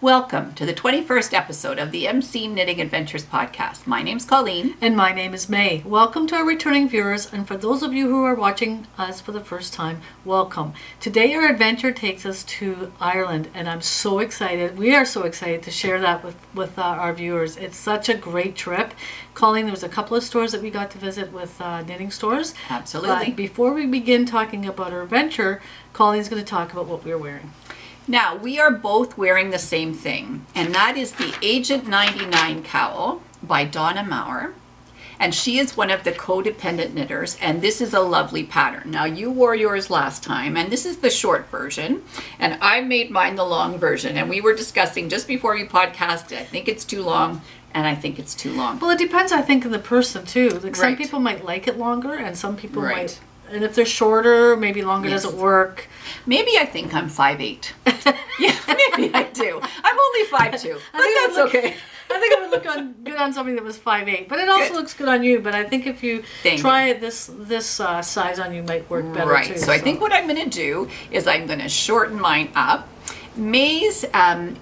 Welcome to the 21st episode of the MC Knitting Adventures podcast. My name's Colleen. And my name is May. Welcome to our returning viewers, and for those of you who are watching us for the first time, welcome. Today our adventure takes us to Ireland, and I'm so excited. We are so excited to share that with our viewers. It's such a great trip. Colleen, there was a couple of stores that we got to visit with knitting stores. Absolutely. But before we begin talking about our adventure, Colleen's going to talk about what we're wearing. Now, we are both wearing the same thing, and that is the Agent 99 cowl by Donna Maurer. And she is one of the codependent knitters, and this is a lovely pattern. Now, you wore yours last time, and this is the short version, and I made mine the long version. And we were discussing just before we podcasted, I think it's too long, and I think it's too long. Well, it depends, I think, on the person, too. Like, some Right. people might like it longer, and some people Right. might... And if they're shorter, maybe longer Yes. doesn't work. Maybe I think I'm 5'8". Yeah, maybe I do. I'm only 5'2", but that's okay. I think it would look good on somebody that was 5'8", but it also Good. looks good on you. But I think if you Thank try it, this size on you might work better Right, too. so I think what I'm going to do is I'm going to shorten mine up. May's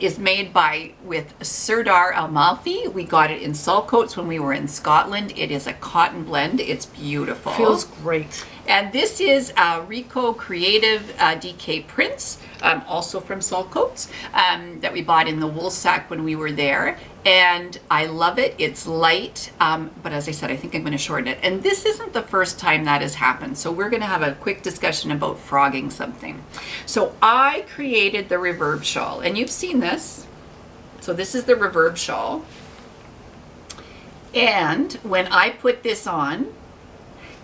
is made with Serdar Amalfi. We got it in Saltcoats when we were in Scotland. It is a cotton blend. It's beautiful. Feels great. And this is Rico Creative DK Prints, also from Saltcoats, that we bought in the wool sack when we were there. And I love it. It's light, but as I said, I think I'm going to shorten it. And this isn't the first time that has happened, so we're going to have a quick discussion about frogging something. So I created the reverb shawl, and you've seen this. So this is the reverb shawl. And when I put this on,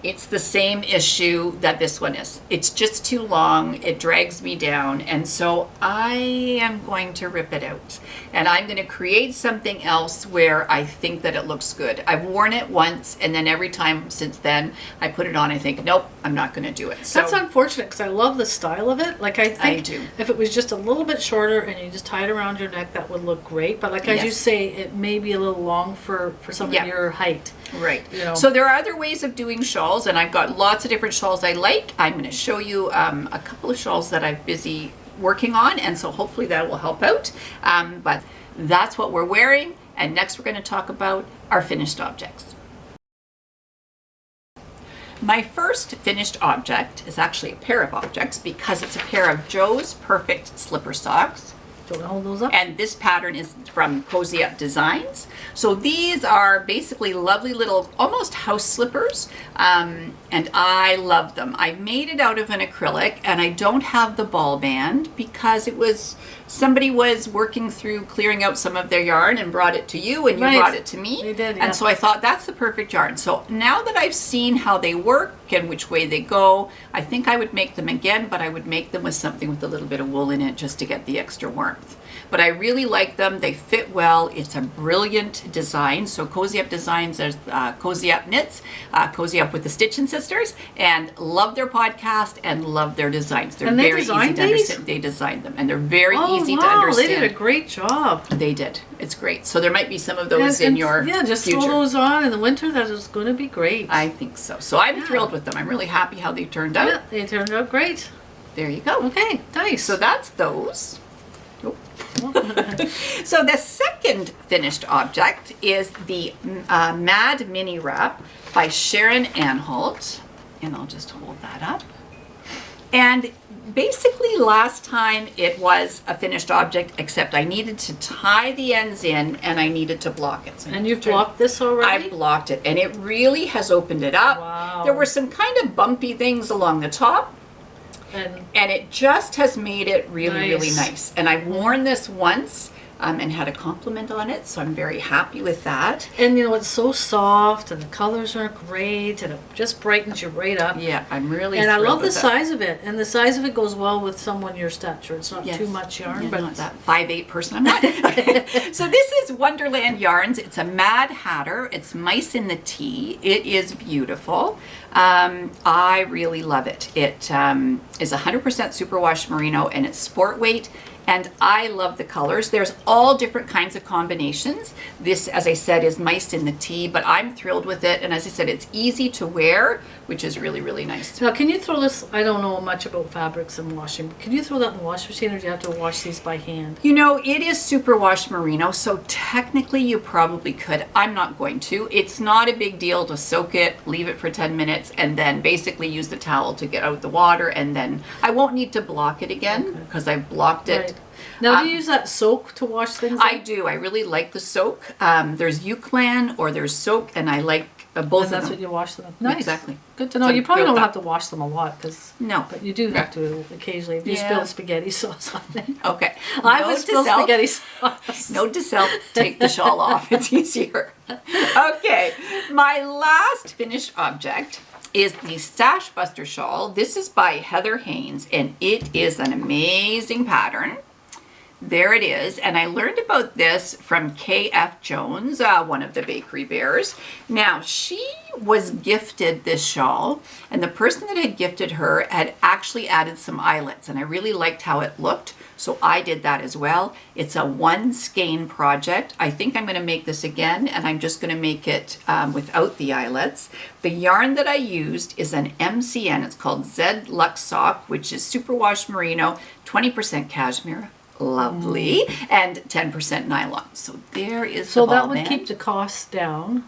it's the same issue that this one is. It's just too long. It drags me down. And so I am going to rip it out. And I'm going to create something else where I think that it looks good. I've worn it once, and then every time since then I put it on, I think, nope, I'm not going to do it. So That's unfortunate because I love the style of it. Like I think do. if it was just a little bit shorter and you just tie it around your neck, that would look great. But like as you Yes. say, it may be a little long for some Yeah. of your height. Right. You know. So there are other ways of doing shawls, and I've got lots of different shawls I like. I'm going to show you a couple of shawls that I'm busy working on, and so hopefully that will help out. But that's what we're wearing, and next we're going to talk about our finished objects. My first finished object is actually a pair of objects because it's a pair of Joe's Perfect slipper socks. Do you want to hold those up? And this pattern is from Cozy Up Designs. So these are basically lovely little, almost house slippers, and I love them. I made it out of an acrylic, and I don't have the ball band because somebody was working through clearing out some of their yarn and brought it to you, and you Right. brought it to me. They did, yeah. And so I thought that's the perfect yarn. So now that I've seen how they work and which way they go, I think I would make them again, but I would make them with something with a little bit of wool in it just to get the extra warmth. But I really like them. They fit well. It's a brilliant design. So Cozy Up Designs, there's Cozy Up Knits, Cozy Up with the Stitchin' Sisters, and love their podcast and love their designs. They're And they very easy designed to these? understand. They designed them, and they're very easy to wow, understand. They did a great job. They did. It's great. So there might be some of those in your just future. throw those on in the winter. That is going to be great. I think so. So I'm thrilled with them. I'm really happy how they turned out. Yeah, they turned out great. There you go. Okay, nice. So that's those. So the second finished object is the Mad Mini Wrap by Sharon Anholt. And I'll just hold that up. And basically last time it was a finished object, except I needed to tie the ends in and I needed to block it. So And you've blocked this already? I blocked it, and it really has opened it up. Wow. There were some kind of bumpy things along the top, and it just has made it really, really nice. And I've worn this once and had a compliment on it, so I'm very happy with that. And you know, it's so soft, and the colors are great, and it just brightens you right up. Yeah, I'm really And I thrilled love the with it. size of it, and the size of it goes well with someone your stature. It's not Yes. too much yarn, Yeah, but not that 5'8" person I'm not. So this is Wonderland Yarns. It's a Mad Hatter. It's Mice in the Tea. It is beautiful. I really love it. It is 100% superwash merino, and it's sport weight. And I love the colors. There's all different kinds of combinations. This, as I said, is Mice in the Tea, but I'm thrilled with it. And as I said, it's easy to wear, which is really, really nice. Now, can you throw this, I don't know much about fabrics and washing, but can you throw that in the wash machine, or do you have to wash these by hand? You know, it is superwash merino, so technically you probably could. I'm not going to. It's not a big deal to soak it, leave it for 10 minutes, and then basically use the towel to get out the water, and then I won't need to block it again because I've blocked it. Right. Now, do you use that soak to wash things? I do. I really like the soak. There's Eucalan or there's soak, and I like both of them. And that's what you wash them. Nice. Exactly. Good to know. So you probably built don't up. have to wash them a lot, because No. but you do have to occasionally. If you Yeah. spill spaghetti sauce on it. Okay. I Note would to spill self, spaghetti sauce. Note to self, take the shawl off. It's easier. Okay. My last finished object is the Stash Buster shawl. This is by Heather Haynes, and it is an amazing pattern. There it is, and I learned about this from KF Jones, one of the bakery bears. Now, she was gifted this shawl, and the person that had gifted her had actually added some eyelets, and I really liked how it looked, so I did that as well. It's a one skein project. I think I'm going to make this again, and I'm just going to make it without the eyelets. The yarn that I used is an MCN. It's called Z Lux Sock, which is superwash merino, 20% cashmere. Lovely. And 10% nylon. So there is So the that ball would band. keep the cost down.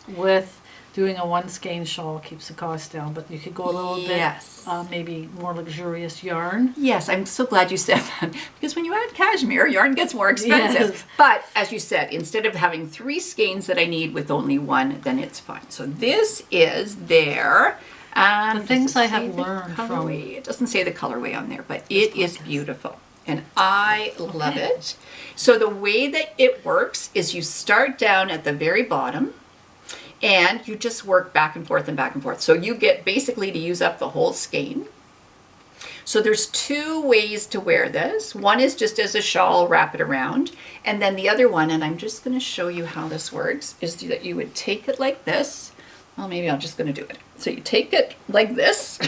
With doing a one skein shawl keeps the cost down, but you could go a little Yes. bit, maybe more luxurious yarn. Yes, I'm so glad you said that, because when you add cashmere, yarn gets more expensive. Yes. But as you said, instead of having 3 skeins that I need with only one, then it's fine. So this is their The things does it I say have the learned from- colorway? It doesn't say the colorway on there, but it is beautiful. And I love it. So the way that it works is you start down at the very bottom and you just work back and forth and back and forth. So you get basically to use up the whole skein. So there's 2 ways to wear this. One is just as a shawl, wrap it around. And then the other one, and I'm just going to show you how this works, is that you would take it like this. Well, maybe I'm just going to do it. So you take it like this,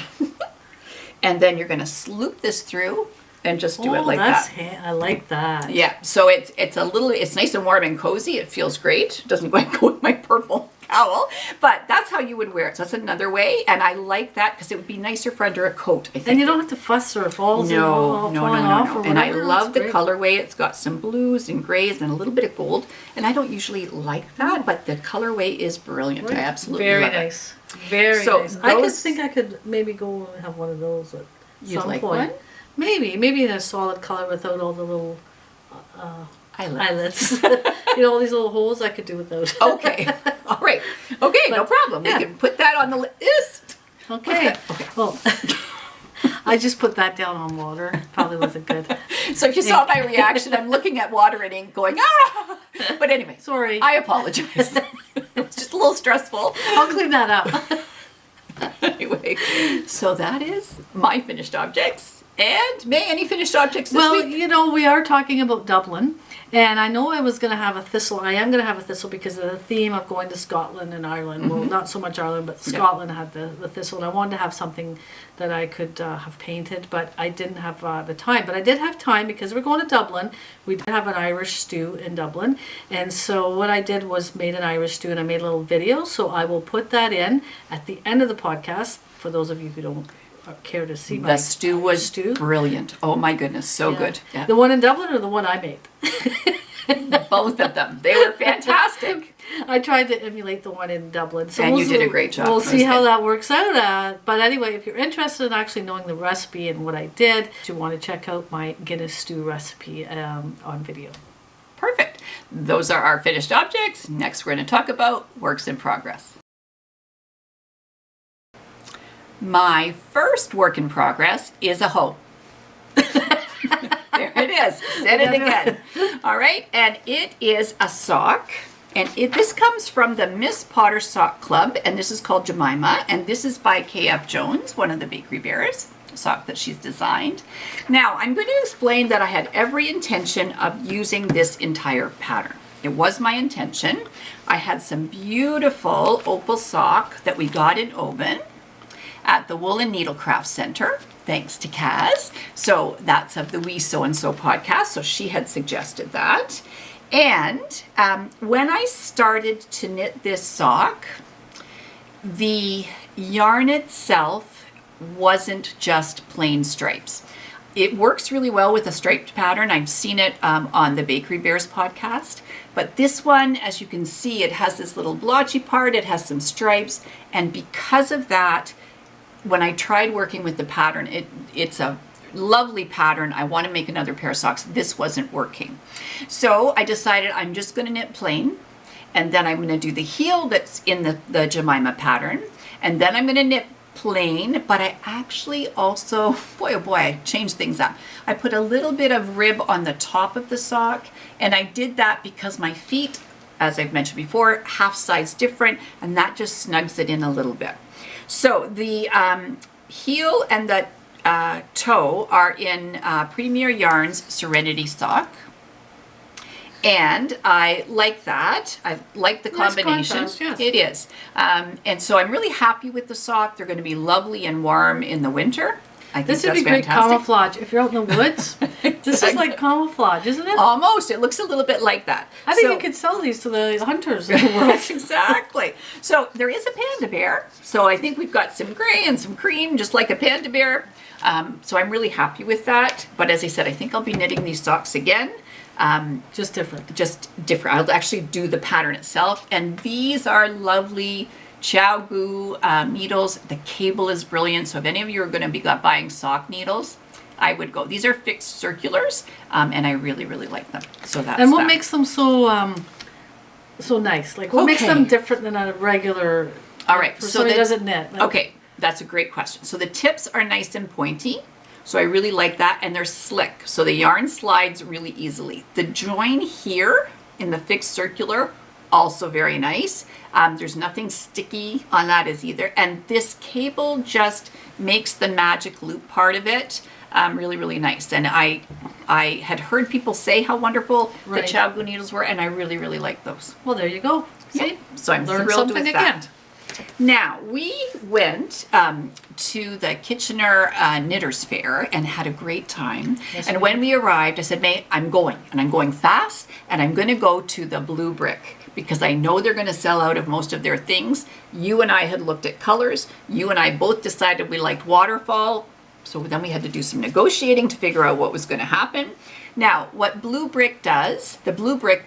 and then you're going to sloop this through and just do it like that. I like that. Yeah, so it's a little, it's nice and warm and cozy. It feels great. It doesn't quite go with my purple cowl, but that's how you would wear it. So that's another way, and I like that because it would be nicer for under a coat, I think. And you don't have to fuss or it falls No. falling off or And I whatever. love That's the great. colorway. It's got some blues and grays and a little bit of gold. And I don't usually like that, but the colorway is brilliant. I absolutely Very love it. nice. Very So nice. I could those- think I could maybe go and have one of those at You'd some like point. one? Maybe in a solid color without all the little Eyelets. eyelets. You know, all these little holes I could do without. Okay. All right. Okay, no But, problem. yeah. We can put that on the list. Okay. Well, I just put that down on water. Probably wasn't good. So if you saw my reaction, I'm looking at water and ink going, ah! But anyway, Sorry. I apologize. It's just a little stressful. I'll clean that up. Anyway, so that is my finished objects. And May, any finished objects this Well, week? you know, we are talking about Dublin, and I know I was going to have a thistle. I am going to have a thistle because of the theme of going to Scotland and Ireland. Well, not so much Ireland, but Scotland had the thistle, and I wanted to have something that I could have painted, but I didn't have the time. But I did have time because we're going to Dublin. We did have an Irish stew in Dublin, and so what I did was made an Irish stew, and I made a little video, so I will put that in at the end of the podcast for those of you who don't care to see my The stew was stew. brilliant. Oh my goodness, so Yeah. good. Yeah. The one in Dublin or the one I made? Both of them. They were fantastic. I tried to emulate the one in Dublin. So And we'll you did see- a great job. We'll That see was how good. that works out. But anyway, if you're interested in actually knowing the recipe and what I did, you want to check out my Guinness stew recipe on video. Perfect. Those are our finished objects. Next, we're going to talk about works in progress. My first work in progress is a hoe. There it is. Said it again. All right. And it is a sock. And this comes from the Miss Potter Sock Club. And this is called Jemima. And this is by KF Jones, one of the bakery bears. Sock that she's designed. Now, I'm going to explain that I had every intention of using this entire pattern. It was my intention. I had some beautiful opal sock that we got in Oban at the Wool and Needlecraft Center. thanks to Kaz. So that's of the We Sew and Sew podcast. So she had suggested that. And when I started to knit this sock, the yarn itself wasn't just plain stripes. It works really well with a striped pattern. I've seen it on the Bakery Bears podcast. But this one, as you can see, it has this little blotchy part. It has some stripes. And because of that, when I tried working with the pattern, it's a lovely pattern. I want to make another pair of socks. This wasn't working. So I decided I'm just going to knit plain. And then I'm going to do the heel that's in the Jemima pattern. And then I'm going to knit plain, but I actually also, boy oh boy, I changed things up. I put a little bit of rib on the top of the sock, and I did that because my feet, as I've mentioned before, half size different, and that just snugs it in a little bit. So the heel and the toe are in Premier Yarns Serenity Sock. And I like that. I like the combination. Nice contrast, yes. It is. And so I'm really happy with the sock. They're going to be lovely and warm in the winter. I think This would that's be great fantastic. camouflage. If you're out in the woods, this is like camouflage, isn't it? Almost. It looks a little bit like that. I think So- you could sell these to the hunters in the world. Exactly. So there is a panda bear. So I think we've got some gray and some cream, just like a panda bear. So I'm really happy with that. But as I said, I think I'll be knitting these socks again. Just different. Just different. I'll actually do the pattern itself. And these are lovely Gu needles. The cable is brilliant. So if any of you are going to be buying sock needles, I would go. These are fixed circulars, and I really, really like them. So that's And what that. makes them so so nice? Like what makes Okay. them different than a regular? All right. For So somebody the- who doesn't knit. Like, Okay, that's a great question. So the tips are nice and pointy. So I really like that, and they're slick. So the yarn slides really easily. The join here in the fixed circular, also very nice. There's nothing sticky on that as either. And this cable just makes the magic loop part of it really, really nice. And I had heard people say how wonderful Right. the Gu needles were, and I really, really like those. Well, there you go. See? Yeah. So I'm Learn thrilled something with again. that. Now, we went to the Kitchener Knitters Fair and had a great time. Yes, and we when we arrived, I said, May, I'm going. And I'm going fast. And I'm going to go to the Blue Brick because I know they're going to sell out of most of their things. You and I had looked at colors. You and I both decided we liked waterfall. So then we had to do some negotiating to figure out what was going to happen. Now, what Blue Brick does, the Blue Brick,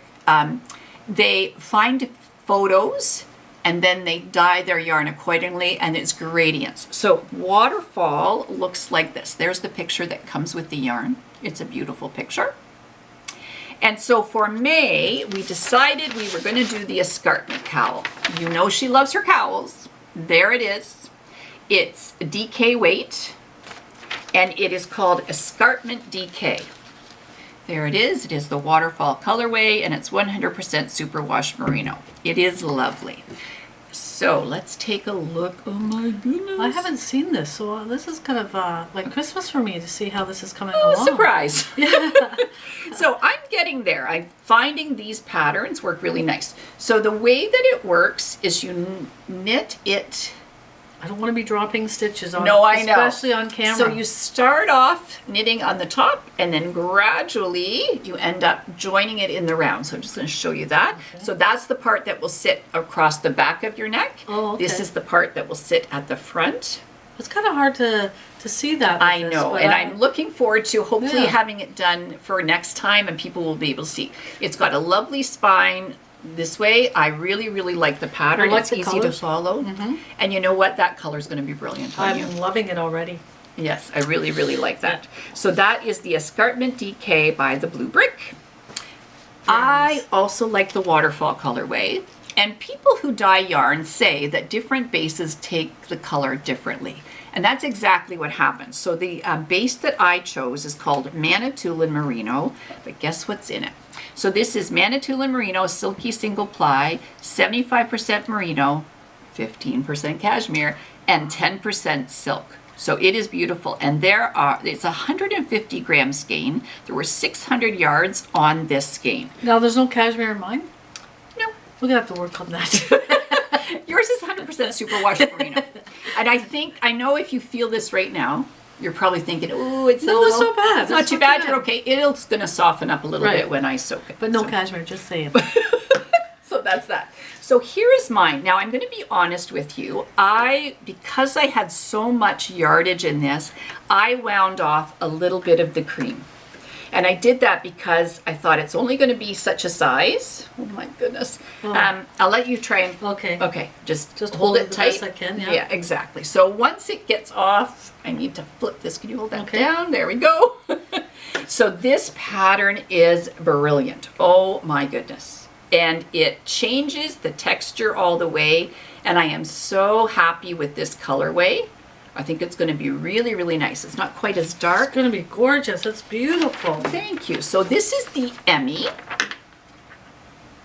they find photos and then they dye their yarn accordingly, and it's gradients. So waterfall looks like this. There's the picture that comes with the yarn. It's a beautiful picture. And so for May, we decided we were going to do the escarpment cowl. You know she loves her cowls. There it is. It's a DK weight, and it is called Escarpment DK. There it is. It is the waterfall colorway, and it's 100% superwash merino. It is lovely. So let's take a look. Oh my goodness. I haven't seen this, so this is kind of like Christmas for me to see how this is coming along. Surprise. So I'm getting there. I'm finding these patterns work really nice. So the way that it works is you knit it. I don't want to be dropping stitches on No, I know. especially on camera. So you start off knitting on the top, and then gradually you end up joining it in the round. So I'm just going to show you that. Okay. So that's the part that will sit across the back of your neck. Oh, okay. This is the part that will sit at the front. It's kind of hard to see that. with I this, know, but and I'm looking forward to hopefully Yeah. having it done for next time, and people will be able to see. It's got a lovely spine this way. I really, really like the pattern. I like It's the easy colors. to follow. And you know what? That color is going to be brilliant on you. I'm loving it already. Yes, I really, really like that. So that is the Escarpment DK by the Blue Brick. I also like the waterfall colorway. And people who dye yarn say that different bases take the color differently. And that's exactly what happens. So the base that I chose is called Manitoulin Merino, but guess what's in it? So this is Manitoulin Merino Silky Single Ply, 75% merino, 15% cashmere, and 10% silk. So it is beautiful. And it's a 150 gram skein. There were 600 yards on this skein. Now there's no cashmere in mine? No, We're going to have to work on that. yours is 100% superwash merino. And I know if you feel this right now, You're probably thinking, "Ooh, it's No, it's not bad. It's not too bad. You're okay. It's going to soften up a little Right. bit when I soak it." But no So- cashmere, just saying. So that's that. So here is mine. Now I'm going to be honest with you. Because I had so much yardage in this, I wound off a little bit of the cream. And I did that because I thought it's only going to be such a size. Oh my goodness. I'll let you try and... Okay. Okay, just hold hold it it the tight. best I can, yeah. Yeah, exactly. So once it gets off, I need to flip this. Can you hold that Okay. down? There we go. So this pattern is brilliant. Oh my goodness. And it changes the texture all the way. And I am so happy with this colorway. I think it's going to be really, really nice. It's not quite as dark. It's going to be gorgeous. It's beautiful. Thank you. So this is the Emmy.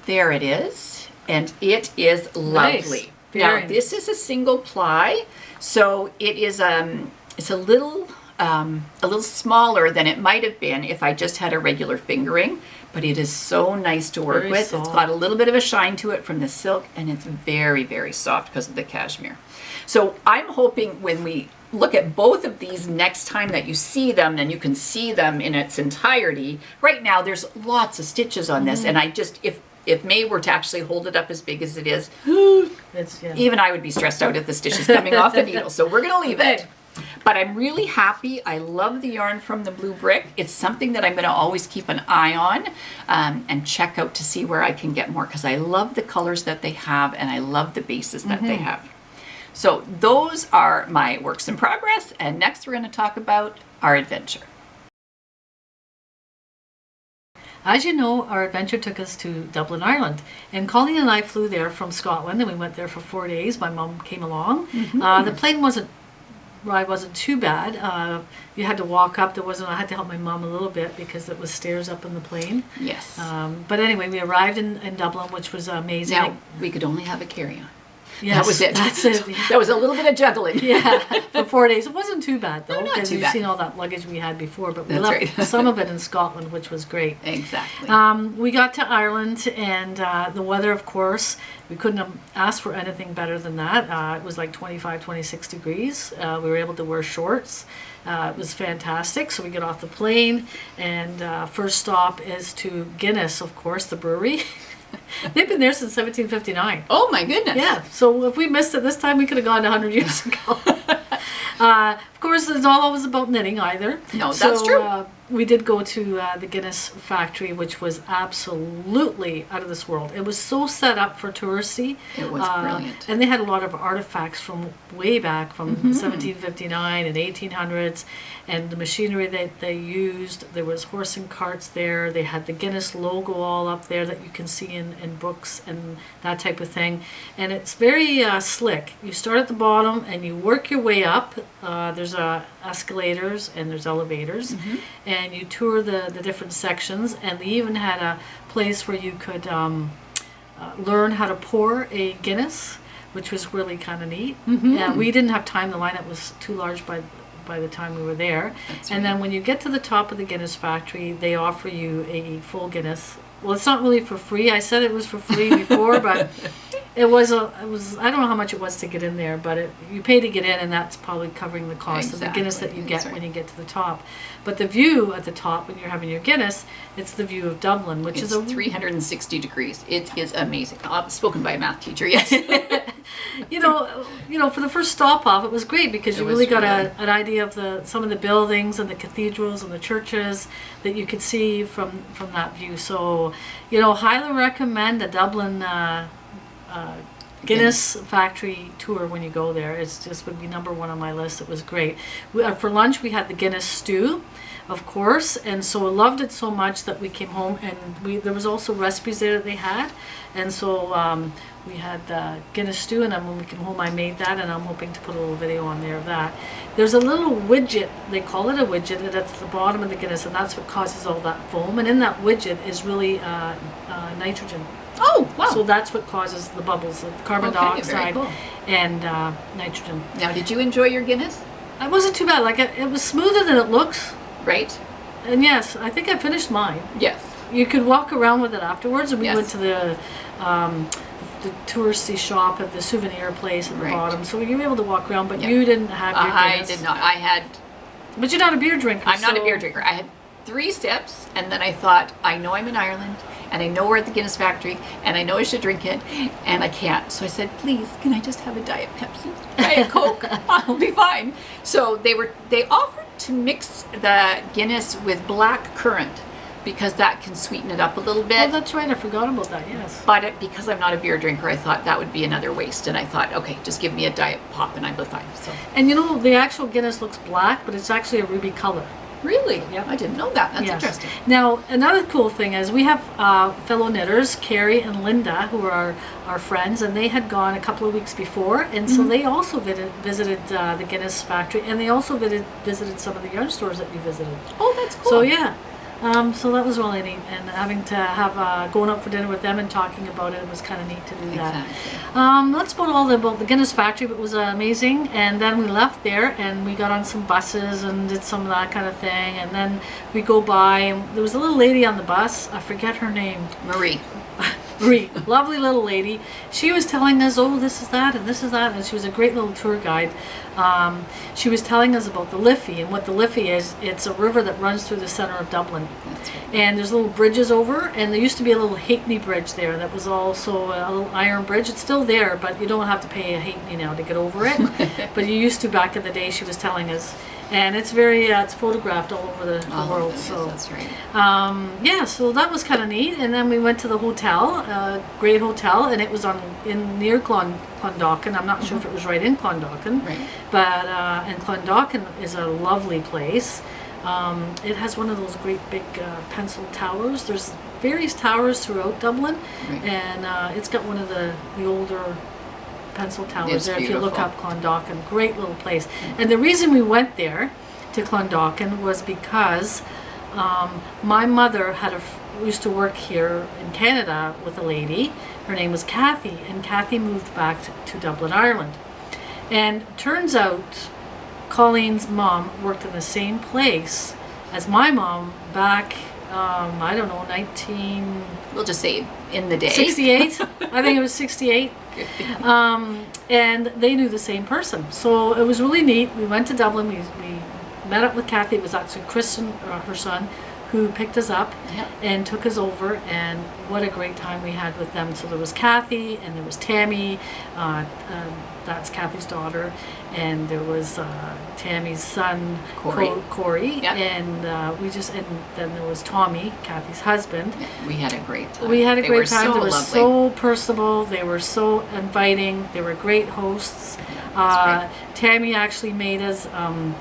There it is. And it is lovely. Nice. Now Very this is a single ply. So it is it's a little smaller than it might have been if I just had a regular fingering, but it is so nice to work Very with. soft. It's got a little bit of a shine to it from the silk, and it's very, very soft because of the cashmere. So I'm hoping when we look at both of these next time that you see them, and you can see them in its entirety. Right now there's lots of stitches on this, and I just, if May were to actually hold it up as big as it is, It's, yeah. even I would be stressed out at the stitches coming off the needle. So we're going to leave it. Okay. But I'm really happy. I love the yarn from the Blue Brick. It's something that I'm going to always keep an eye on and check out to see where I can get more, because I love the colors that they have and I love the bases that they have. So those are my works in progress. And next we're going to talk about our adventure. As you know, our adventure took us to Dublin, Ireland. And Colleen and I flew there from Scotland, and we went there for 4 days. My mom came along. The plane ride wasn't too bad. You had to walk up. I had to help my mom a little bit because it was stairs up in the plane. Yes. But anyway, we arrived in Dublin, which was amazing. Now, we could only have a carry-on. Yes, That was it. That's it. Yeah. That was a little bit of juggling. Yeah, for 4 days. It wasn't too bad though, No, not because too you've bad. seen all that luggage we had before. But we That's left right. some of it in Scotland, which was great. Exactly. We got to Ireland, and the weather, of course, we couldn't have asked for anything better than that. It was like 25, 26 degrees. We were able to wear shorts. It was fantastic. So we get off the plane, and first stop is to Guinness, of course, the brewery. They've been there since 1759. Oh my goodness. Yeah, so if we missed it this time, we could have gone 100 years ago. Of course, it's not always about knitting either. No, that's true. We did go to the Guinness factory, which was absolutely out of this world. It was so set up for touristy. It was brilliant. And they had a lot of artifacts from way back, from 1759 and 1800s. And the machinery that they used, there was horse and carts there. They had the Guinness logo all up there that you can see in books and that type of thing. And it's very slick. You start at the bottom and you work your way up. There's escalators and there's elevators. And you tour the different sections. And they even had a place where you could learn how to pour a Guinness, which was really kind of neat. Yeah, we didn't have time. The lineup was too large by the time we were there. And then when you get to the top of the Guinness factory, they offer you a full Guinness. Well, it's not really for free. I said it was for free before, but it was I don't know how much it was to get in there, but you pay to get in, and that's probably covering the cost of the Guinness that you get when you get to the top. But the view at the top when you're having your Guinness, it's the view of Dublin, which is 360 degrees. It is amazing. Spoken by a math teacher, yes. you know, for the first stop off, it was great because you really got an idea of some of the buildings and the cathedrals and the churches that you could see from that view. So, highly recommend the Dublin Guinness factory tour when you go there. It's just would be number one on my list. It was great. For lunch, we had the Guinness stew, of course, and so I loved it so much that we came home, and there was also recipes there that they had, and so we had Guinness stew, and then when we came home I made that, and I'm hoping to put a little video on there of that. There's a little widget, they call it a widget, and that's the bottom of the Guinness, and that's what causes all that foam, and in that widget is really nitrogen. Oh, wow. So that's what causes the bubbles of carbon dioxide and nitrogen. Now, did you enjoy your Guinness? It wasn't too bad. Like it was smoother than it looks. Right? And yes, I think I finished mine. Yes. You could walk around with it afterwards, and we Yes. went to the touristy shop at the Souvenir place at the Right. bottom. So you were able to walk around, but Yeah. you didn't have your I Guinness. did not. I had But you're not a beer drinker. I'm not a so- beer drinker. I had 3 sips, and then I thought, I know I'm in Ireland, and I know we're at the Guinness factory, and I know I should drink it, and I can't. So I said, please, can I just have a Diet Pepsi, Diet Coke? I'll be fine. So they offered to mix the Guinness with black currant, because that can sweeten it up a little bit. Oh, that's right. I forgot about that. Yes. But because I'm not a beer drinker, I thought that would be another waste. And I thought, okay, just give me a Diet Pop and I'll be fine. So And you know, the actual Guinness looks black, but it's actually a ruby color. really, Yep. I didn't know that. That's Yes. interesting. Now, another cool thing is we have fellow knitters, Carrie and Linda, who are our friends, and they had gone a couple of weeks before, and so they also visited the Guinness factory, and they also visited some of the yarn stores that you visited. Oh, that's cool. So yeah, so that was really neat, and having to have going out for dinner with them and talking about it was kind of neat to do that. Exactly. That's about the Guinness factory, but it was amazing. And then we left there and we got on some buses and did some of that kind of thing. And then we go by and there was a little lady on the bus. I forget her name. Marie. Marie, lovely little lady. She was telling us, oh, this is that and this is that, and she was a great little tour guide. She was telling us about the Liffey, and what the Liffey is. It's a river that runs through the center of Dublin. That's right. And there's little bridges over, and there used to be a little halfpenny bridge there that was also a little iron bridge. It's still there, but you don't have to pay a halfpenny now to get over it. But you used to back in the day, she was telling us. And it's it's photographed all over the world. Yes, So that's right. yeah, so that was kind of neat. And then we went to the hotel, great hotel, and it was near Clondalkin. I'm not sure if it was right in Clondalkin, Right. but and Clondalkin is a lovely place. It has one of those great big pencil towers. There's various towers throughout Dublin, Right. and it's got one of the older pencil towers It's there. If you look beautiful. up Clondalkin, great little place. And the reason we went there to Clondalkin was because my mother used to work here in Canada with a lady. Her name was Kathy, and Kathy moved back to Dublin, Ireland. And turns out Colleen's mom worked in the same place as my mom back, I don't know, We'll just say in the day. 68. I think it was 68. And they knew the same person. So it was really neat. We went to Dublin. We met up with Kathy. It was actually Kristen, her son, who picked us up Yep. and took us over. And what a great time we had with them. So there was Kathy and there was Tammy. That's Kathy's daughter. And there was Tammy's son, Corey. Yep. And and then there was Tommy, Kathy's husband. We had a great time. We had a They great were time. So They were lovely. so personable. They were so inviting. They were great hosts. that's Tammy actually made us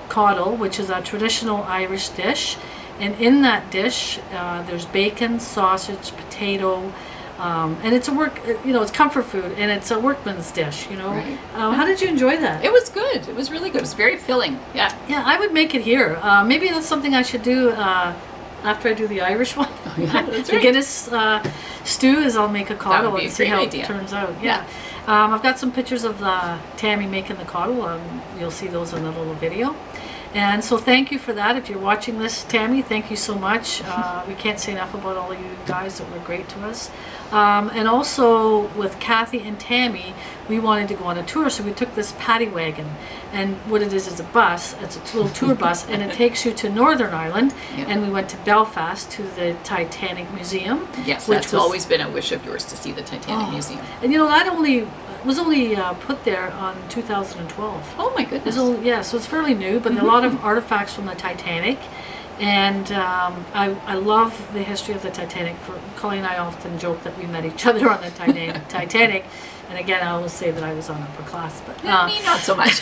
caudle, which is a traditional Irish dish. And in that dish, there's bacon, sausage, potato, and it's it's comfort food, and it's a workman's dish, Right. How did you enjoy that? It was good. It was really good. It was very filling. Yeah. Yeah, I would make it here. Maybe that's something I should do after I do the Irish one. Yeah, that's The right. Guinness stew is I'll make a caudle be a and see great how idea. it turns out. Yeah. I've got some pictures of Tammy making the caudle. You'll see those in the little video. And so thank you for that. If you're watching this, Tammy, thank you so much. We can't say enough about all of you guys that were great to us. And also with Kathy and Tammy, we wanted to go on a tour, so we took this paddy wagon. And what it is a bus. It's a little tour bus, and it takes you to Northern Ireland. Yep. And we went to Belfast to the Titanic Museum. Yes, which that's was- always been a wish of yours to see the Titanic Oh. Museum. And that was only put there on 2012. Oh my goodness. So it's fairly new, but a lot of artifacts from the Titanic. And I love the history of the Titanic. Colleen and I often joke that we met each other on the Titanic. And again, I always say that I was on upper class. But Me, not so much.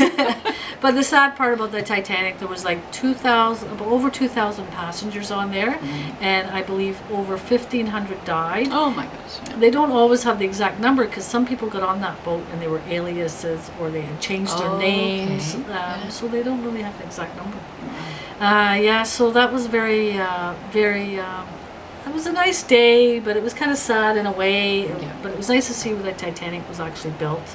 but the sad part about the Titanic, there was like over 2,000 passengers on there. And I believe over 1,500 died. Oh my gosh. Yeah. They don't always have the exact number because some people got on that boat and they were aliases or they had changed their names. Okay. Yeah. So they don't really have the exact number. So that was it was a nice day, but it was kind of sad in a way. Yeah. But it was nice to see where the Titanic was actually built.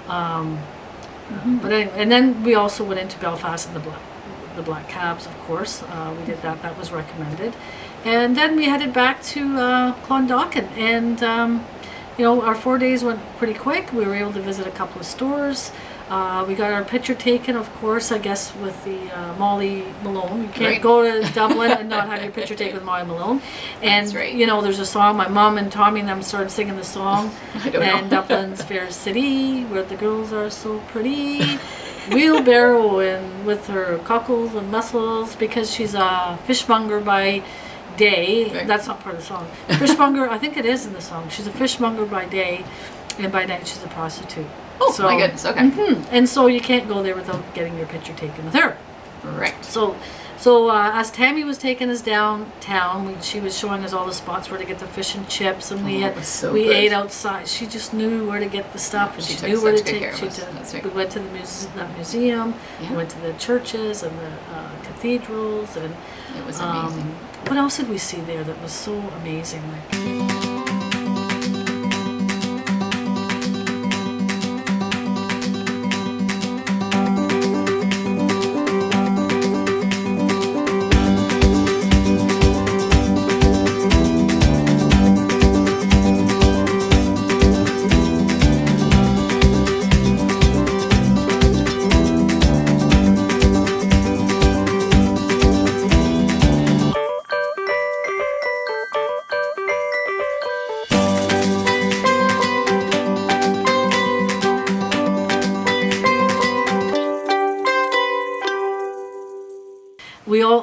But anyway, and then we also went into Belfast in the black cabs, of course. We did that. That was recommended. And then we headed back to Clondalkin. And you know, our 4 days went pretty quick. We were able to visit a couple of stores. We got our picture taken, of course, I guess, with the Molly Malone. You can't Right. go to Dublin and not have your picture taken with Molly Malone. And, That's right. you know, there's a song, my mom and Tommy and them started singing the song. I don't And know. Dublin's fair city, where the girls are so pretty. Wheelbarrow and with her cockles and mussels, because she's a fishmonger by day. Right. That's not part of the song. Fishmonger, I think it is in the song. She's a fishmonger by day, and by night she's a prostitute. Oh, my goodness. Okay. And so you can't go there without getting your picture taken with her. Right. So as Tammy was taking us downtown, she was showing us all the spots where to get the fish and chips, and it was so we good. ate outside. She just knew where to get the stuff, and She she took knew where to such good take. care of us. That's right. We went to the that museum. Yeah. We went to the churches and the cathedrals, and It was amazing. what else did we see there that was so amazing? Like,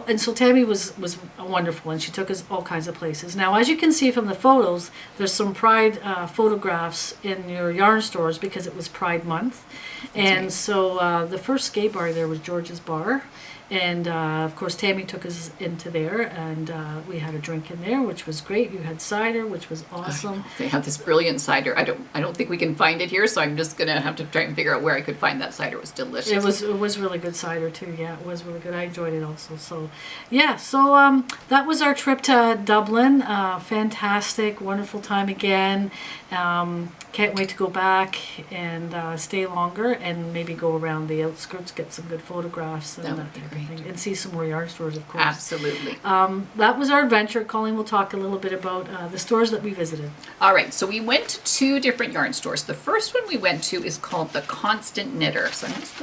and so Tammy was wonderful, and she took us all kinds of places. Now, as you can see from the photos, there's some Pride photographs in your yarn stores because it was Pride Month. And right. so the first skate bar there was George's Bar. And of course, Tammy took us into there, and we had a drink in there, which was great. You had cider, which was awesome. They have this brilliant cider. I don't think we can find it here, so I'm just gonna have to try and figure out where I could find that cider. It was delicious. It was really good cider too. Yeah, it was really good. I enjoyed it also. So, yeah. So that was our trip to Dublin. Fantastic, wonderful time again. Can't wait to go back and stay longer and maybe go around the outskirts, get some good photographs and That would be type of great. thing, and see some more yarn stores, of course. Absolutely. That was our adventure. Colleen will talk a little bit about the stores that we visited. All right, so we went to 2 different yarn stores. The first one we went to is called the Constant Knitter. So I'm just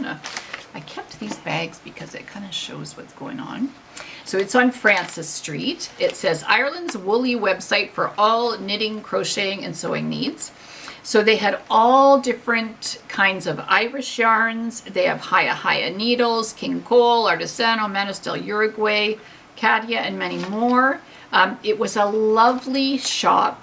I kept these bags because it kind of shows what's going on. So it's on Francis Street. It says Ireland's woolly website for all knitting, crocheting, and sewing needs. So they had all different kinds of Irish yarns. They have Haya needles, King Cole, Artisano, Manastel, Uruguay, Cadia, and many more. It was a lovely shop.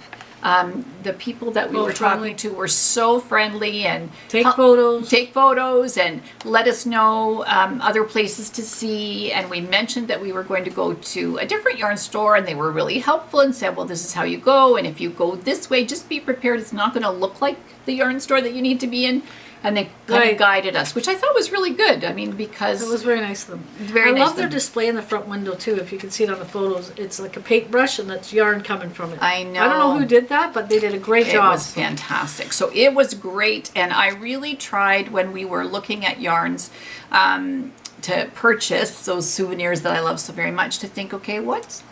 The people that we were friendly. talking to were so friendly and Take photos and let us know other places to see. And we mentioned that we were going to go to a different yarn store, and they were really helpful and said, well, this is how you go, and if you go this way, just be prepared. It's not going to look like the yarn store that you need to be in. And they kind Right. of guided us, which I thought was really good. I mean, because It was very nice of them. Very I nice love of their them. display in the front window too. If you can see it on the photos, it's like a paintbrush and that's yarn coming from it. I know. I don't know who did that, but they did a great it job. was fantastic. So it was great, and I really tried when we were looking at yarns to purchase those souvenirs that I love so very much, to think, okay, what's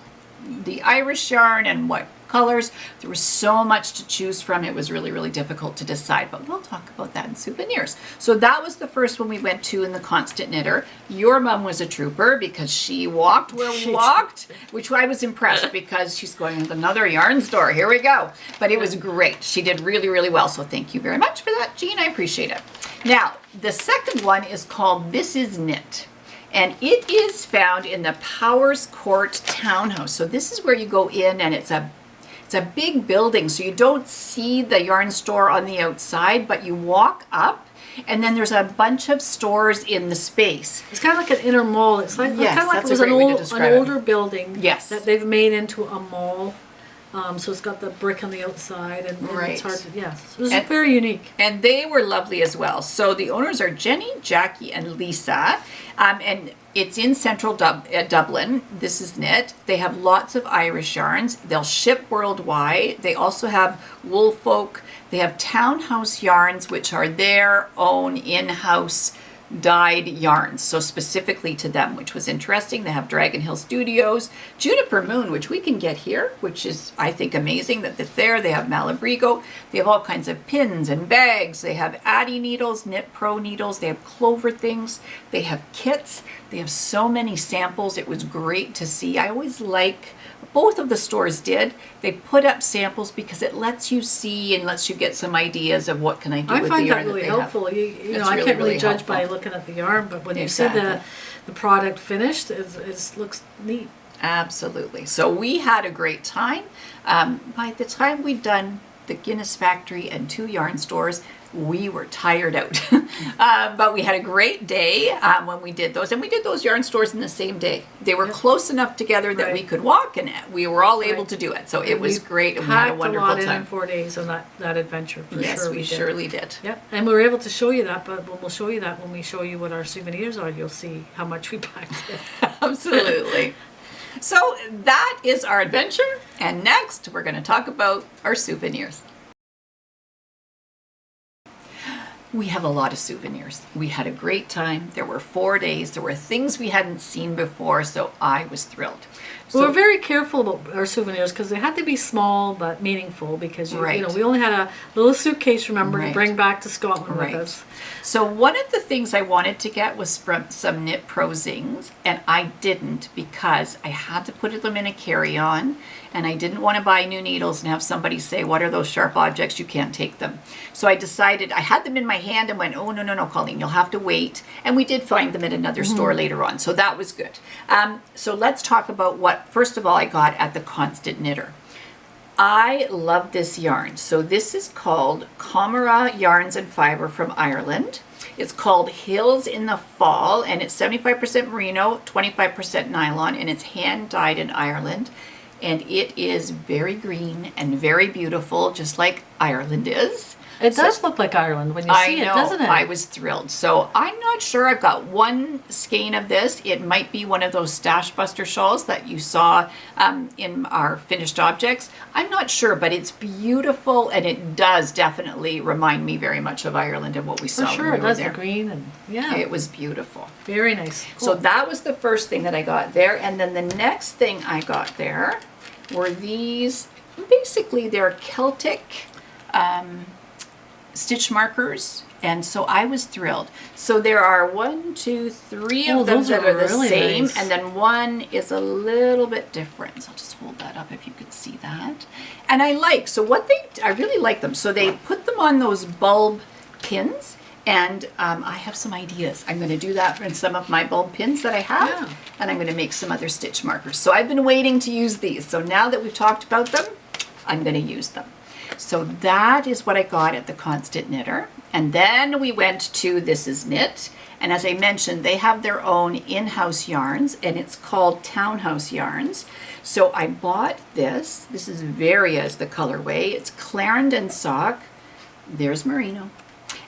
the Irish yarn and what colors? There was so much to choose from. It was really, really difficult to decide, but we'll talk about that in souvenirs. So that was the first one we went to in the Constant Knitter. Your mom was a trooper because she walked where we walked, which I was impressed because she's going to another yarn store. Here we go. But it was great. She did really, really well. So thank you very much for that, Jean. I appreciate it. Now, the second one is called This Is Knit. And it is found in the Powers Court Townhouse. So this is where you go in, and it's a big building, so you don't see the yarn store on the outside, but you walk up, and then there's a bunch of stores in the space. It's kind of like an inner mall. It's like Yes, kind of like that's it was a great way to an describe it. older building Yes. that they've made into a mall. So it's got the brick on the outside, and Right. it's hard to, yeah. So it was And- very unique. And they were lovely as well. So the owners are Jenny, Jackie, and Lisa. And it's in central Dublin. This is Knit. They have lots of Irish yarns. They'll ship worldwide. They also have Woolfolk. They have Townhouse Yarns, which are their own in-house dyed yarns, so specifically to them, which was interesting. They have Dragon Hill Studios, Juniper Moon, which we can get here, which is, I think, amazing that it's there. They have Malabrigo. They have all kinds of pins and bags. They have Addy needles, Knit Pro needles. They have clover things. They have kits. They have so many samples. It was great to see. I always like, both of the stores did, they put up samples because it lets you see and lets you get some ideas of what can I do with the yarn. I find that really helpful. You know, I can't really judge by looking at the yarn, but when you see the product finished, it looks neat. Absolutely. So we had a great time. By the time we'd done the Guinness factory and 2 yarn stores, we were tired out. But we had a great day when we did those. And we did those yarn stores in the same day. They were close enough together that we could walk, and we were all able to do it. So it was great, and we had a wonderful time. In 4 days on that adventure, for sure. Yes, we surely did. Yep. And we were able to show you that, but we'll show you that when we show you what our souvenirs are. You'll see how much we packed in. Absolutely. So that is our adventure. And next, we're going to talk about our souvenirs. We have a lot of souvenirs. We had a great time. There were 4 days. There were things we hadn't seen before, so I was thrilled. So, we're very careful about our souvenirs because they had to be small but meaningful, because you know, we only had a little suitcase, remember, to bring back to Scotland with us. So one of the things I wanted to get was from some Knit Pro zings, and I didn't because I had to put them in a carry-on, and I didn't want to buy new needles and have somebody say, what are those sharp objects? You can't take them. So I decided, I had them in my hand and went, oh, no, Colleen, you'll have to wait. And we did find them at another store later on, so that was good. So let's talk about what, first of all, I got at the Constant Knitter. I love this yarn. So this is called Comera Yarns and Fiber from Ireland. It's called Hills in the Fall, and it's 75% merino, 25% nylon, and it's hand dyed in Ireland. And it is very green and very beautiful, just like Ireland is. It does look like Ireland when you see it, doesn't it? I was thrilled. So I'm not sure. I've got one skein of this. It might be one of those Stash Buster shawls that you saw in our finished objects. I'm not sure, but it's beautiful, and it does definitely remind me very much of Ireland and what we saw. For sure, it does. The green, and it was beautiful. Very nice. Cool. So that was the first thing that I got there, and then the next thing I got there were these. Basically, they're Celtic stitch markers, and so I was thrilled. So there are 1, 2, 3 of them that are the same, nice. And then one is a little bit different. So I'll just hold that up if you could see that. And I really like them. So they put them on those bulb pins, and I have some ideas. I'm going to do that in some of my bulb pins that I have, and I'm going to make some other stitch markers. So I've been waiting to use these. So now that we've talked about them, I'm going to use them. So that is what I got at the Constant Knitter. And then we went to This Is Knit. And as I mentioned, they have their own in-house yarns, and it's called Townhouse Yarns. So I bought this. This is Varia's the colorway. It's Clarendon sock. There's merino.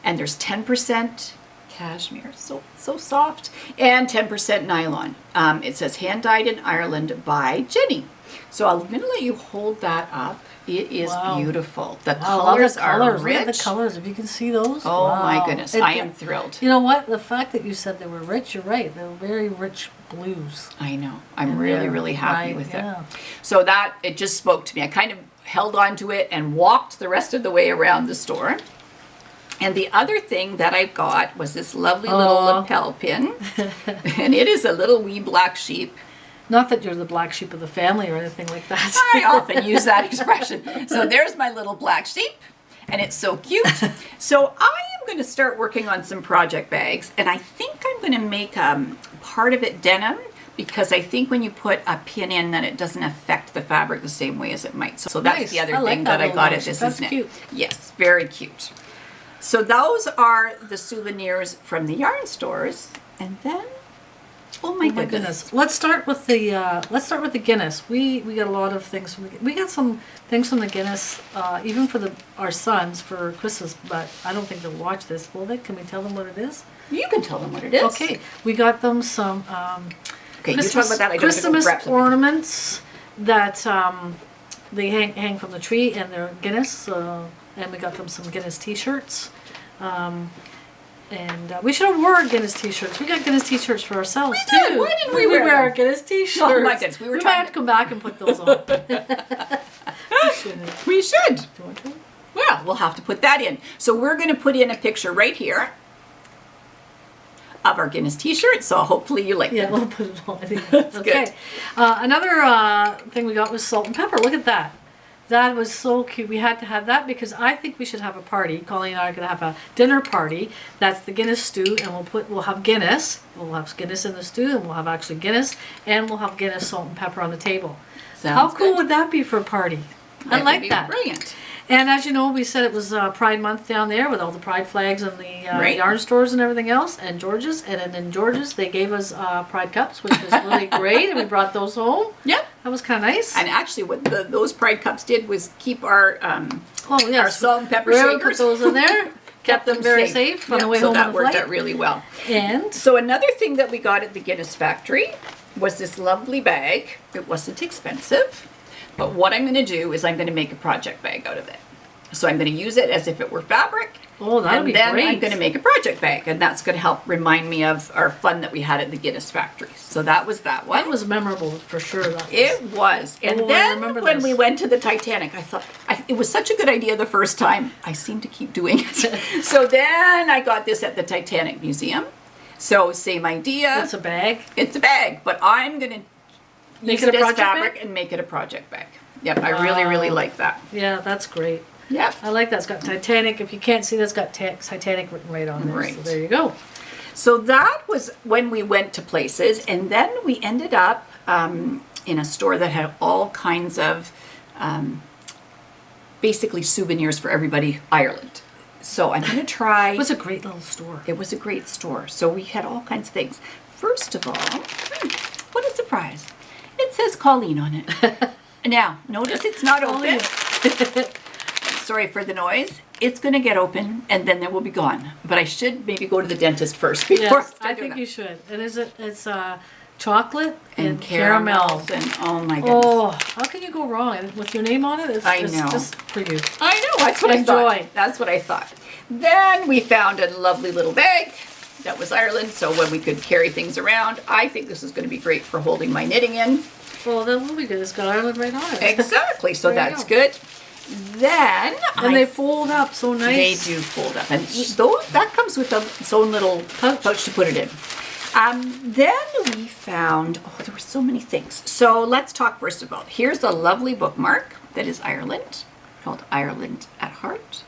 And there's 10% cashmere, so soft, and 10% nylon. It says hand dyed in Ireland by Jenny. So I'm going to let you hold that up. It is beautiful. The colors are rich. Look at the colors, if you can see those. Oh my goodness, I am thrilled. You know what? The fact that you said they were rich, you're right. They're very rich blues. I know. I'm really happy with it. So that, it just spoke to me. I kind of held on to it and walked the rest of the way around the store. And the other thing that I got was this lovely little lapel pin. And it is a little wee black sheep. Not that you're the black sheep of the family or anything like that. I often use that expression. So there's my little black sheep, and it's so cute. So I am going to start working on some project bags, and I think I'm going to make part of it denim, because I think when you put a pin in, that it doesn't affect the fabric the same way as it might. So that's the other thing that I got at This Is Knit. Cute. Yes, very cute. So those are the souvenirs from the yarn stores, and then. Oh my goodness! Let's start with the Guinness. We got a lot of things from we got some things from the Guinness, even for our sons for Christmas. But I don't think they'll watch this, will they? Can we tell them what it is? You can tell them what it is. Okay, we got them some Christmas, you talk about that. Christmas ornaments that they hang from the tree, and they're Guinness. And we got them some Guinness T-shirts. And we should have wore our Guinness t-shirts. We got Guinness t-shirts for ourselves We did. too. Why didn't we wear our them? Guinness t-shirts? Oh my goodness, we were might trying have to come back and put those on. We shouldn't. We should. Do you want to? Well, we'll have to put that in. So we're going to put in a picture right here of our Guinness t-shirt. So hopefully you like Yeah, them. we'll put it on. I think That's okay. good. Another thing we got was salt and pepper. Look at that. That was so cute. We had to have that because I think we should have a party. Colleen and I are going to have a dinner party. That's the Guinness stew, and we'll have Guinness. We'll have Guinness in the stew, and we'll have actually Guinness, and we'll have Guinness salt and pepper on the table. How Sounds cool good. would that be for a party? I That like would be that. Brilliant. And as you know, we said it was Pride Month down there with all the Pride flags and the Right. yarn stores and everything else, and George's. And then in George's, they gave us Pride cups, which was really great, and we brought those home. Yep. That was kind of nice. And actually, what those Pride cups did was keep our Oh yes, our salt and pepper Wherever we shakers. put those in there, kept them very safe on the Yep, way so home that on the worked flight. out really well. And So another thing that we got at the Guinness factory was this lovely bag. It wasn't expensive, but what I'm going to do is I'm going to make a project bag out of it. So I'm going to use it as if it were fabric. oh, that'll And be then great. I'm going to make a project bag, and that's going to help remind me of our fun that we had at the Guinness factory. So that was that one. That was memorable for sure. That was. It was. And Oh, I then remember when this. we went to the Titanic, I thought it was such a good idea the first time. I seem to keep doing it. So then I got this at the Titanic Museum. So same idea. It's a bag. It's a bag, but I'm going to Make use it a it as project fabric bag? and make it a project bag. Yep, I really, really like that. Yeah, that's great. Yep. I like that. It's got Titanic. If you can't see, that's got Titanic written right on there. Right. So there you go. So that was when we went to places, and then we ended up in a store that had all kinds of basically souvenirs for everybody Ireland. So I'm going to try. It was a great little store. It was a great store. So we had all kinds of things. First of all, what a surprise. It says Colleen on it. Now, notice it's not open. Sorry for the noise. It's going to get open and then it will be gone. But I should maybe go to the dentist first before Yes, I I start doing think that. you should. And it's chocolate And caramel. caramels and oh my goodness. Oh, how can you go wrong? And with your name on it, it's I just, know. just for you. I know, that's what I Enjoy. thought. That's what I thought. Then we found a lovely little bag that was Ireland, so when we could carry things around. I think this is going to be great for holding my knitting in. Well, that will be good. It's got Ireland right on it. Exactly, so There you that's go. good. Then And they fold up so they nice. do fold up, and that comes with its own little pouch to put it in. Then we found, there were so many things. So let's talk first about, here's a lovely bookmark that is Ireland, called Ireland at Heart.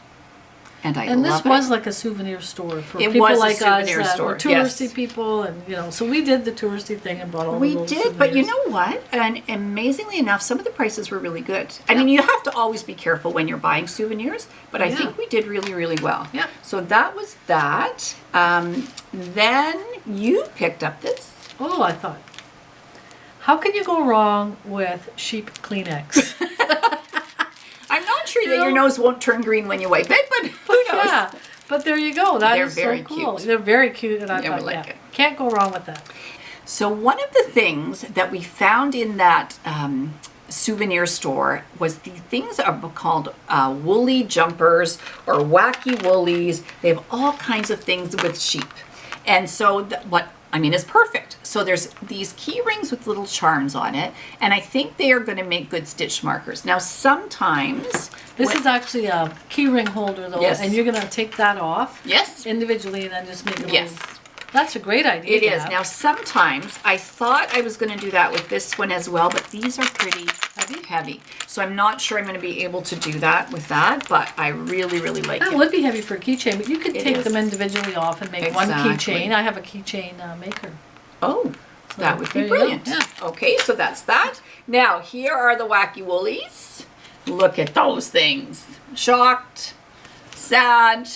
And I And love this was it. like a souvenir store for It people was a like souvenir us, store, or touristy yes. people, and so we did the touristy thing and bought all the We little did, but you souvenirs. know what? And amazingly enough, some of the prices were really good. I mean, you have to always be careful when you're buying souvenirs, but I Yeah. think we did really, really well. Yeah. So that was that. Then you picked up this. Oh, I thought, how can you go wrong with sheep Kleenex? I'm not sure that know- your nose won't turn green when you wipe it, but who knows? Yeah, but there you go. That They're is very so cool. cute. They're very cute, and I Yeah, we thought, like it. can't go wrong with that. So one of the things that we found in that souvenir store was the things are called woolly jumpers or wacky woolies. They have all kinds of things with sheep. And so it's perfect. So there's these key rings with little charms on it, and I think they are going to make good stitch markers. Now sometimes This is actually a key ring holder, though, Yes. and you're going to take that off yes, individually and then just make it. yes. That's a great idea. It to is. have. Now, sometimes I thought I was going to do that with this one as well, but these are pretty heavy. So I'm not sure I'm going to be able to do that with that, but I really, really like That it. would be heavy for a keychain, but you could It take is. them individually off and make one Exactly. keychain. I have a keychain maker. Oh, that would there be you go. brilliant. Yeah. Okay, so that's that. Now, here are the wacky woolies. Look at those things. Shocked, sad,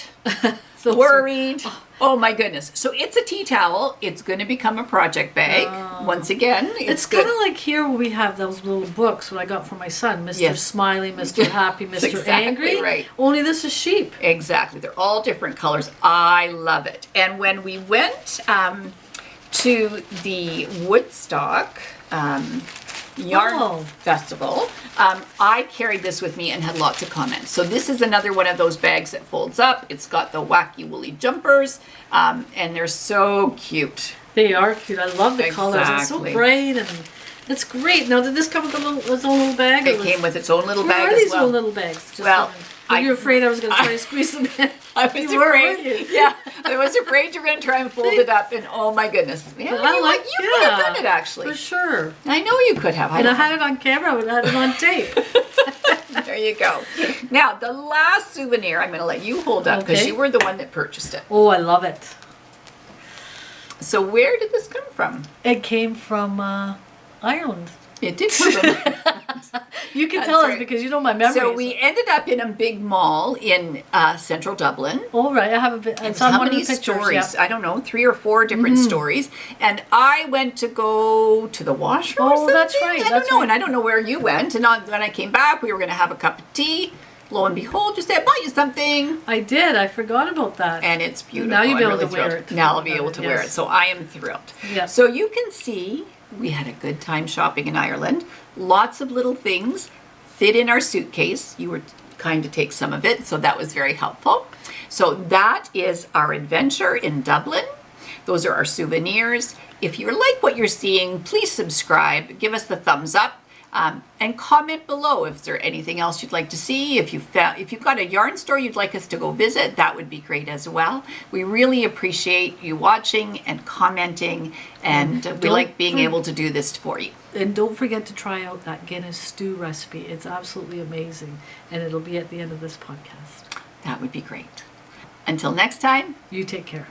worried. Oh my goodness. So it's a tea towel. It's going to become a project bag. Once again, It's good. kind of like here where we have those little books that I got for my son, Mr. Yes. Smiley, Mr. Happy, That's Mr. exactly Angry. right. Only this is sheep. Exactly. They're all different colors. I love it. And when we went to the Woodstock Yarn Festival. I carried this with me and had lots of comments. So this is another one of those bags that folds up. It's got the wacky woolly jumpers, and they're so cute. They are cute. I love the colors. It's so bright and it's great. Now, did this come with its own little bag? It came with its own little bag as well. Where are these little bags? Were you afraid I was going to try to squeeze them in? I was afraid. Yeah, I was afraid you were going to try and fold it up, and oh my goodness. Yeah, you could have done it, actually. For sure. I know you could have. I had it on camera. I would have had it on tape. There you go. Now, the last souvenir I'm going to let you hold up because you were the one that purchased it. Oh, I love it. So where did this come from? It came from Ireland. It did come from You can tell us because you know my memories. So we ended up in a big mall in central Dublin. Oh, right. I have a bit. How many stories? Yeah. I don't know, 3 or 4 different stories. And I went to go to the washroom or something. That's right. I don't know. And I don't know where you went. And when I came back, we were going to have a cup of tea. Lo and behold, you said, I bought you something. I did. I forgot about that. And it's beautiful. Now you'll be able to wear it. Now I'll be able to wear it. So I am thrilled. Yeah. So you can see we had a good time shopping in Ireland. Lots of little things fit in our suitcase. You were kind to take some of it, so that was very helpful. So that is our adventure in Dublin. Those are our souvenirs. If you like what you're seeing, please subscribe, give us the thumbs up. And comment below if there's anything else you'd like to see. If you've got a yarn store you'd like us to go visit, that would be great as well. We really appreciate you watching and commenting, and we like being able to do this for you. And don't forget to try out that Guinness stew recipe. It's absolutely amazing, and it'll be at the end of this podcast. That would be great. Until next time, you take care.